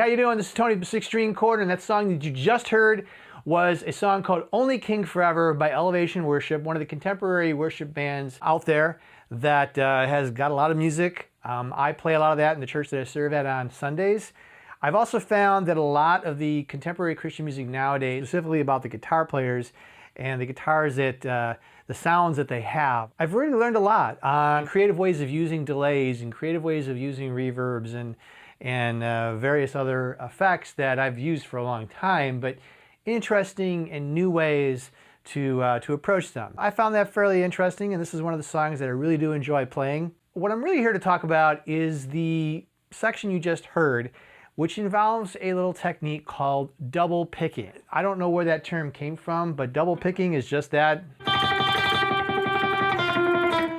you doing? This is Tony with 6 String Chord, and that song that you just heard was a song called Only King Forever by Elevation Worship, one of the contemporary worship bands out there that has got a lot of music. I play a lot of that in the church that I serve at on Sundays. I've also found that a lot of the contemporary Christian music nowadays, specifically about the guitar players and the guitars that, the sounds that they have, I've really learned a lot on creative ways of using delays and creative ways of using reverbs and various other effects that I've used for a long time, but interesting and new ways to approach them. I found that fairly interesting, and this is one of the songs that I really do enjoy playing. What I'm really here to talk about is the section you just heard, which involves a little technique called double picking. I don't know where that term came from, but double picking is just that.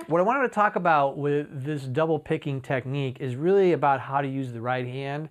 What I wanted to talk about with this double picking technique is really about how to use the right hand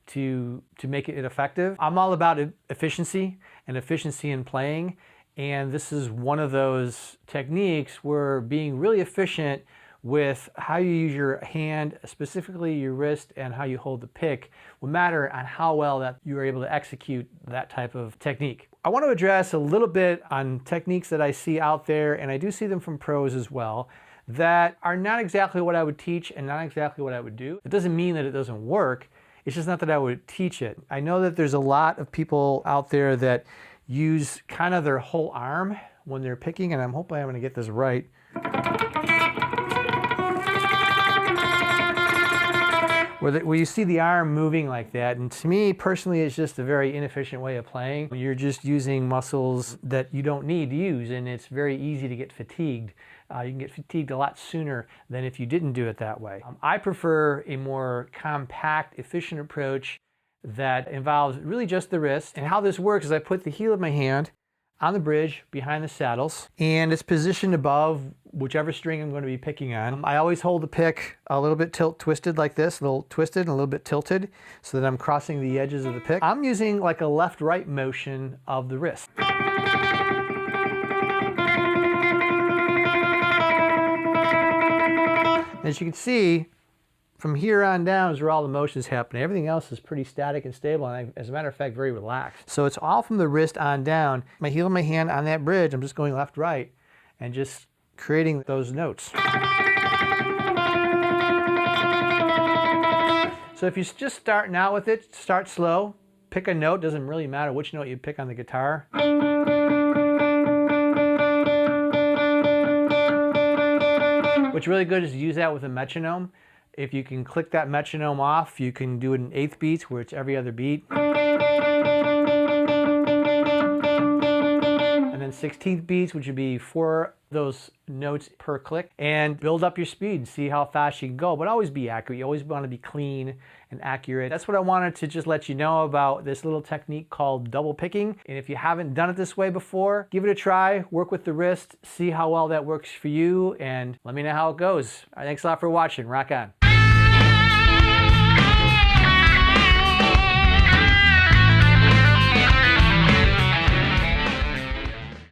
to make it effective. I'm all about efficiency and efficiency in playing, and this is one of those techniques where being really efficient with how you use your hand, specifically your wrist, and how you hold the pick will matter on how well that you are able to execute that type of technique. I want to address a little bit on techniques that I see out there, and I do see them from pros as well, that are not exactly what I would teach and not exactly what I would do. It doesn't mean that it doesn't work. It's just not that I would teach it. I know that there's a lot of people out there that use kind of their whole arm when they're picking, and I'm hoping I'm going to get this right. Where you see the arm moving like that, and to me personally it's just a very inefficient way of playing. You're just using muscles that you don't need to use, and it's very easy to get fatigued. You can get fatigued a lot sooner than if you didn't do it that way. I prefer a more compact, efficient approach that involves really just the wrist. And how this works is I put the heel of my hand on the bridge behind the saddles, and it's positioned above whichever string I'm going to be picking on. I always hold the pick a little bit twisted like this, a little twisted and a little bit tilted, so that I'm crossing the edges of the pick. I'm using like a left-right motion of the wrist. As you can see, from here on down is where all the motion is happening. Everything else is pretty static and stable, and as a matter of fact, very relaxed. So it's all from the wrist on down. My heel and my hand on that bridge, I'm just going left, right, and just creating those notes. So if you're just starting out with it, start slow. Pick a note, doesn't really matter which note you pick on the guitar. What's really good is to use that with a metronome. If you can click that metronome off, you can do it in 1/8 beats where it's every other beat. And then 16th beats, which would be 4 those notes per click, and build up your speed and see how fast you can go, but always be accurate. You always want to be clean and accurate. That's what I wanted to just let you know about this little technique called double picking. And if you haven't done it this way before, give it a try, work with the wrist, see how well that works for you, and let me know how it goes. Thanks a lot for watching. Rock on.